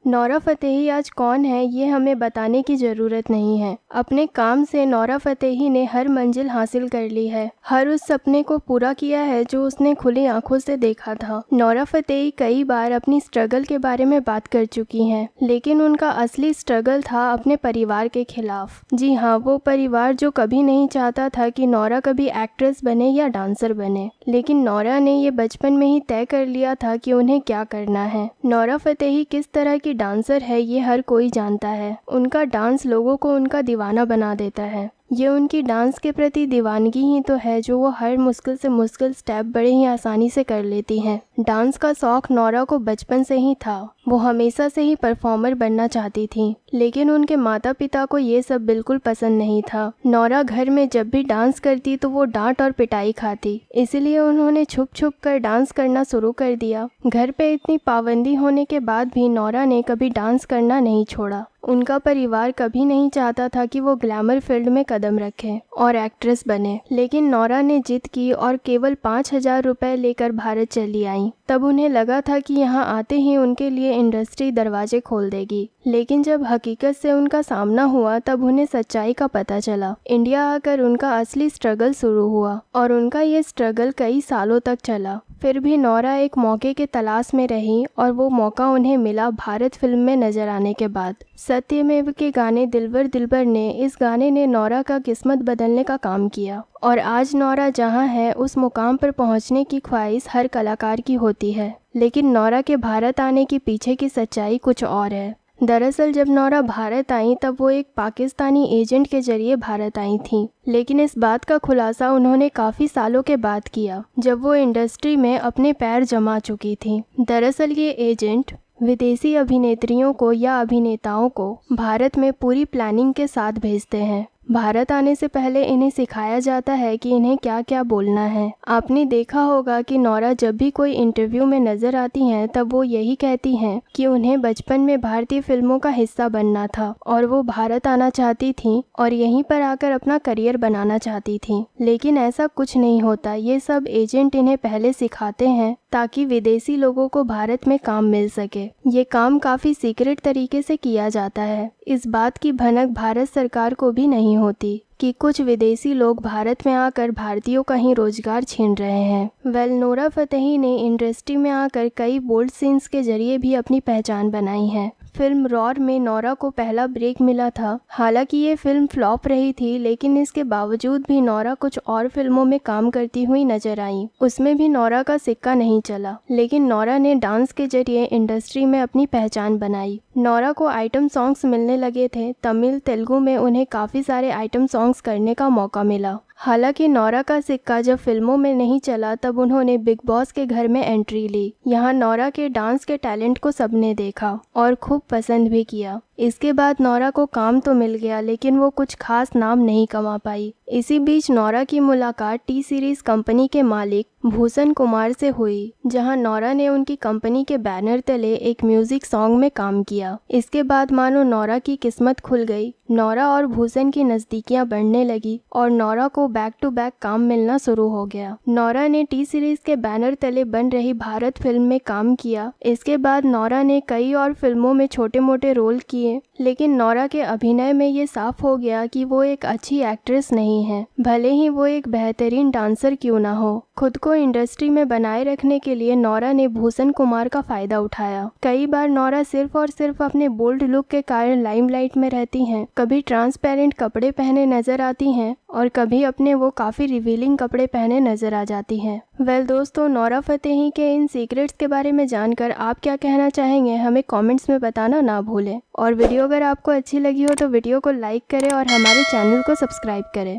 Nora Fatehi आज कौन है ये हमें बताने की ज़रूरत नहीं है। अपने काम से नोरा फतेही ने हर मंजिल हासिल कर ली है, हर उस सपने को पूरा किया है जो उसने खुली आंखों से देखा था। नोरा फतेही कई बार अपनी स्ट्रगल के बारे में बात कर चुकी हैं, लेकिन उनका असली स्ट्रगल था अपने परिवार के खिलाफ। जी हाँ, वो परिवार जो कभी नहीं चाहता था कि नोरा कभी एक्ट्रेस बने या डांसर बने, लेकिन नोरा ने ये बचपन में ही तय कर लिया था कि उन्हें क्या करना है। नोरा फतेही किस तरह की डांसर है ये हर कोई जानता है। उनका डांस लोगों को उनका दीवाना बना देता है। ये उनकी डांस के प्रति दीवानगी ही तो है जो वो हर मुश्किल से मुश्किल स्टेप बड़े ही आसानी से कर लेती हैं। डांस का शौक नोरा को बचपन से ही था। वो हमेशा से ही परफॉर्मर बनना चाहती थी, लेकिन उनके माता पिता को ये सब बिल्कुल पसंद नहीं था। नोरा घर में जब भी डांस करती तो वो डांट और पिटाई खाती, इसलिए उन्होंने छुप छुप कर डांस करना शुरू कर दिया। घर पे इतनी पाबंदी होने के बाद भी नोरा ने कभी डांस करना नहीं छोड़ा। उनका परिवार कभी नहीं चाहता था कि वो ग्लैमर फील्ड में कदम रखें और एक्ट्रेस बने, लेकिन नोरा ने जिद की और केवल 5,000 रुपए लेकर भारत चली आई। तब उन्हें लगा था कि यहाँ आते ही उनके लिए इंडस्ट्री दरवाजे खोल देगी, लेकिन जब हकीकत से उनका सामना हुआ तब उन्हें सच्चाई का पता चला। इंडिया आकर उनका असली स्ट्रगल शुरू हुआ और उनका ये स्ट्रगल कई सालों तक चला। फिर भी नोरा एक मौके के तलाश में रही और वो मौका उन्हें मिला भारत फिल्म में नजर आने के बाद। सत्यमेव के गाने दिलबर दिलबर ने इस गाने ने नोरा का किस्मत बदलने का काम किया और आज नोरा जहां है उस मुकाम पर पहुंचने की ख्वाहिश हर कलाकार की होती है, लेकिन नोरा के भारत आने के पीछे की सच्चाई कुछ और है। दरअसल जब नोरा भारत आई तब वो एक पाकिस्तानी एजेंट के जरिए भारत आई थी, लेकिन इस बात का खुलासा उन्होंने काफ़ी सालों के बाद किया जब वो इंडस्ट्री में अपने पैर जमा चुकी थी। दरअसल ये एजेंट विदेशी अभिनेत्रियों को या अभिनेताओं को भारत में पूरी प्लानिंग के साथ भेजते हैं। भारत आने से पहले इन्हें सिखाया जाता है कि इन्हें क्या क्या बोलना है। आपने देखा होगा कि नोरा जब भी कोई इंटरव्यू में नजर आती हैं तब वो यही कहती हैं कि उन्हें बचपन में भारतीय फिल्मों का हिस्सा बनना था और वो भारत आना चाहती थी और यहीं पर आकर अपना करियर बनाना चाहती थी, लेकिन ऐसा कुछ नहीं होता। ये सब एजेंट इन्हें पहले सिखाते हैं ताकि विदेशी लोगों को भारत में काम मिल सके। ये काम काफ़ी सीक्रेट तरीके से किया जाता है। इस बात की भनक भारत सरकार को भी नहीं होती कि कुछ विदेशी लोग भारत में आकर भारतीयों का ही रोजगार छीन रहे हैं। नोरा फतेही ने इंडस्ट्री में आकर कई बोल्ड सीन्स के जरिए भी अपनी पहचान बनाई है। फिल्म रॉर में नोरा को पहला ब्रेक मिला था। हालांकि ये फिल्म फ्लॉप रही थी, लेकिन इसके बावजूद भी नोरा कुछ और फिल्मों में काम करती हुई नजर आई। उसमें भी नोरा का सिक्का नहीं चला, लेकिन नोरा ने डांस के जरिए इंडस्ट्री में अपनी पहचान बनाई। नोरा को आइटम सॉन्ग्स मिलने लगे थे। तमिल तेलुगु में उन्हें काफ़ी सारे आइटम सॉन्ग्स करने का मौका मिला। हालांकि नोरा का सिक्का जब फिल्मों में नहीं चला तब उन्होंने बिग बॉस के घर में एंट्री ली। यहाँ नोरा के डांस के टैलेंट को सबने देखा और खूब पसंद भी किया। इसके बाद नोरा को काम तो मिल गया, लेकिन वो कुछ खास नाम नहीं कमा पाई। इसी बीच नोरा की मुलाकात टी सीरीज कंपनी के मालिक भूषण कुमार से हुई, जहां नोरा ने उनकी कंपनी के बैनर तले एक म्यूजिक सॉन्ग में काम किया। इसके बाद मानो नोरा की किस्मत खुल गई। नोरा और भूषण की नजदीकियां बढ़ने लगी और नोरा को बैक टू बैक काम मिलना शुरू हो गया। नोरा ने टी सीरीज के बैनर तले बन रही भारत फिल्म में काम किया। इसके बाद नोरा ने कई और फिल्मों में छोटे मोटे रोल किए, लेकिन नोरा के अभिनय में ये साफ हो गया कि वो एक अच्छी एक्ट्रेस नहीं है, भले ही वो एक बेहतरीन डांसर क्यों ना हो। खुद को इंडस्ट्री में बनाए रखने के लिए नोरा ने भूषण कुमार का फायदा उठाया। कई बार नोरा सिर्फ और सिर्फ अपने बोल्ड लुक के कारण लाइमलाइट में रहती हैं। कभी ट्रांसपेरेंट कपड़े पहने नजर आती हैं और कभी अपने वो काफ़ी रिवीलिंग कपड़े पहने नजर आ जाती हैं। दोस्तों, नोरा फतेही के इन सीक्रेट्स के बारे में जानकर आप क्या कहना चाहेंगे हमें कमेंट्स में बताना ना भूलें। और वीडियो अगर आपको अच्छी लगी हो तो वीडियो को लाइक करें और हमारे चैनल को सब्सक्राइब करें।